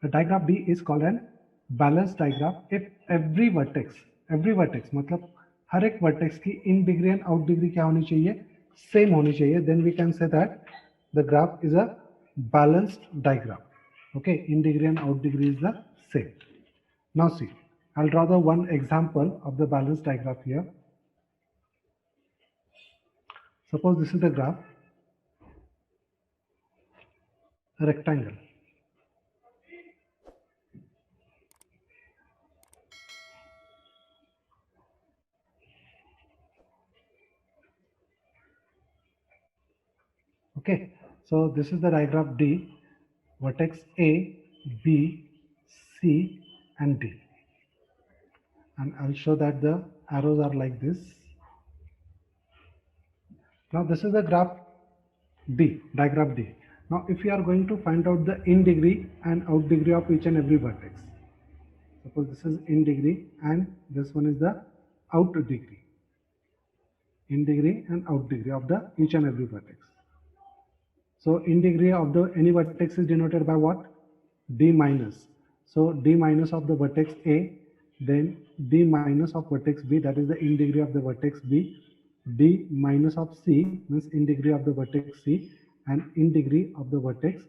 A digraph B is called an balanced digraph if every vertex मतलब हर एक vertex की in degree and out degree क्या होनी चाहिए, same होनी चाहिए. Then we can say that the graph is a balanced digraph. Okay, in degree and out degree is the same. Now see, I'll draw the one example of the balanced digraph here. Suppose this is the graph, a rectangle. Okay, so this is the digraph D, vertex A, B, C, and D. And I'll show that the arrows are like this. Now this is the graph D, digraph D. Now if you are going to find out the in degree and out degree of each and every vertex, suppose this is in degree and this one is the out degree. In degree and out degree of the each and every vertex. So in degree of the any vertex is denoted by what? D minus. So D minus of the vertex A, then D minus of vertex B, that is the in degree of the vertex B. D minus of C means in degree of the vertex C, and in degree of the vertex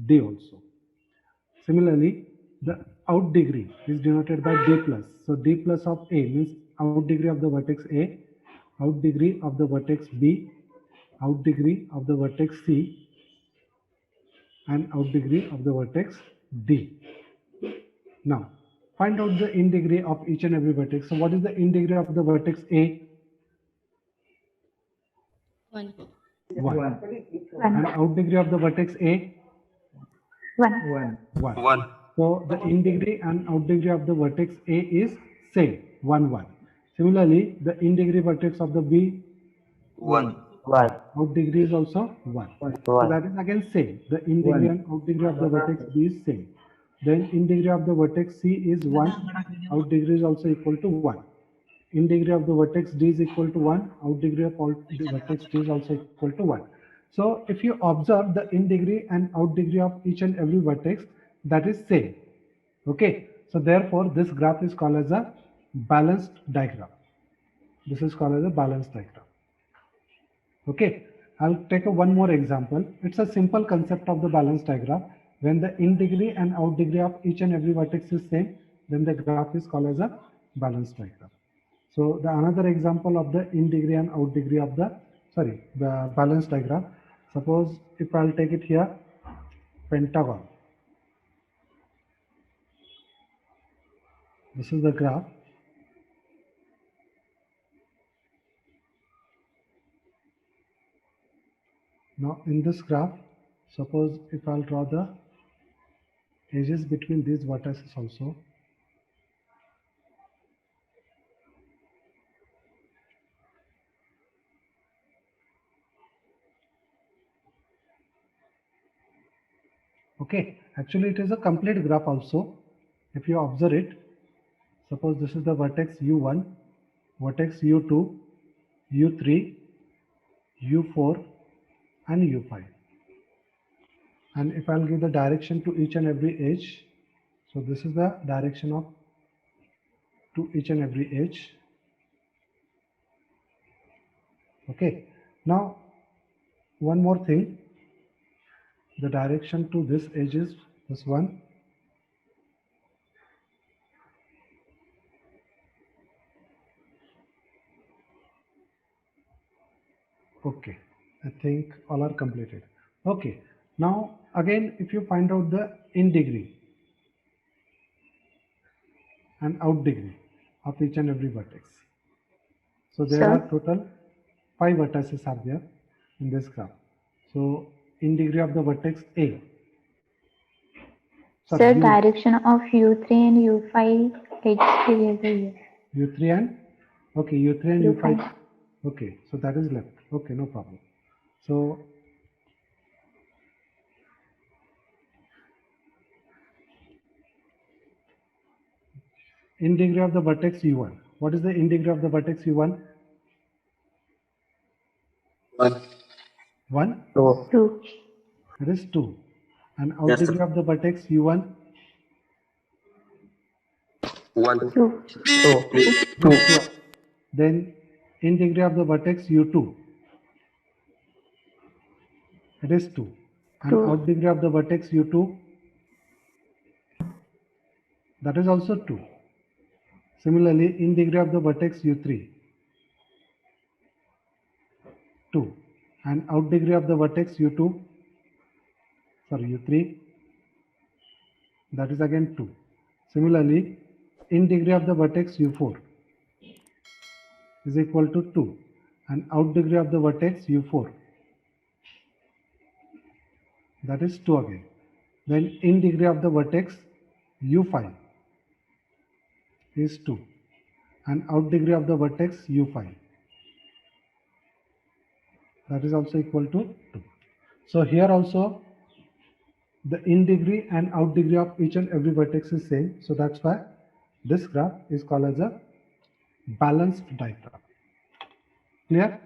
D also. Similarly, the out degree is denoted by D plus. So D plus of A means out degree of the vertex A, out degree of the vertex B, out degree of the vertex C, and out degree of the vertex D. Now, find out the in degree of each and every vertex. So what is the in degree of the vertex A? 1. 1. And out degree of the vertex A? 1. 1. So the in degree and out degree of the vertex A is same, 1, 1. Similarly, the in degree vertex of the B? 1. Out degree is also 1. So that is again same. The in degree and out degree of the vertex B is same. Then in degree of the vertex C is 1. Out degree is also equal to 1. In degree of the vertex D is equal to 1. Out degree of the vertex D is also equal to 1. So if you observe the in degree and out degree of each and every vertex, that is same. Okay. So therefore this graph is called as a balanced diagram. This is called as a balanced diagram. Okay, I'll take one more example. It's a simple concept of the balanced diagram. When the in degree and out degree of each and every vertex is same, then the graph is called as a balanced diagram. So the another example of the in degree and out degree of the balanced diagram. Suppose if I'll take it here, pentagon. This is the graph. Now in this graph, suppose if I'll draw the edges between these vertices also. Okay, actually it is a complete graph also. If you observe it, suppose this is the vertex U1, vertex U2, U3, U4 and U5. And if I'll give the direction to each and every edge, so this is the direction of to each and every edge. Okay, now one more thing, the direction to this edge is this one. Okay, I think all are completed. Okay, now again if you find out the in degree and out degree of each and every vertex. So there are total 5 vertices are there in this graph. So in degree of the vertex A. Sir, direction of U3 and U5 edges given here. U3 and okay, U3 and U5. Okay, so that is left. Okay, no problem. So in degree of the vertex U1. What is the in degree of the vertex U1? 1. 1? 2. It is 2. And out degree of the vertex U1? 1, Two. 2. Then in degree of the vertex u2, it is 2. And 2. out degree of the vertex u2, that is also 2. Similarly, in degree of the vertex u3, 2. And out degree of the vertex u3, that is again 2. Similarly, in degree of the vertex u4 is equal to 2. And out degree of the vertex u4, that is 2 again. Then in degree of the vertex u5 is 2. And out degree of the vertex u5, that is also equal to 2. So here also the in degree and out degree of each and every vertex is same. So that's why this graph is called as a balanced diagram. Clear?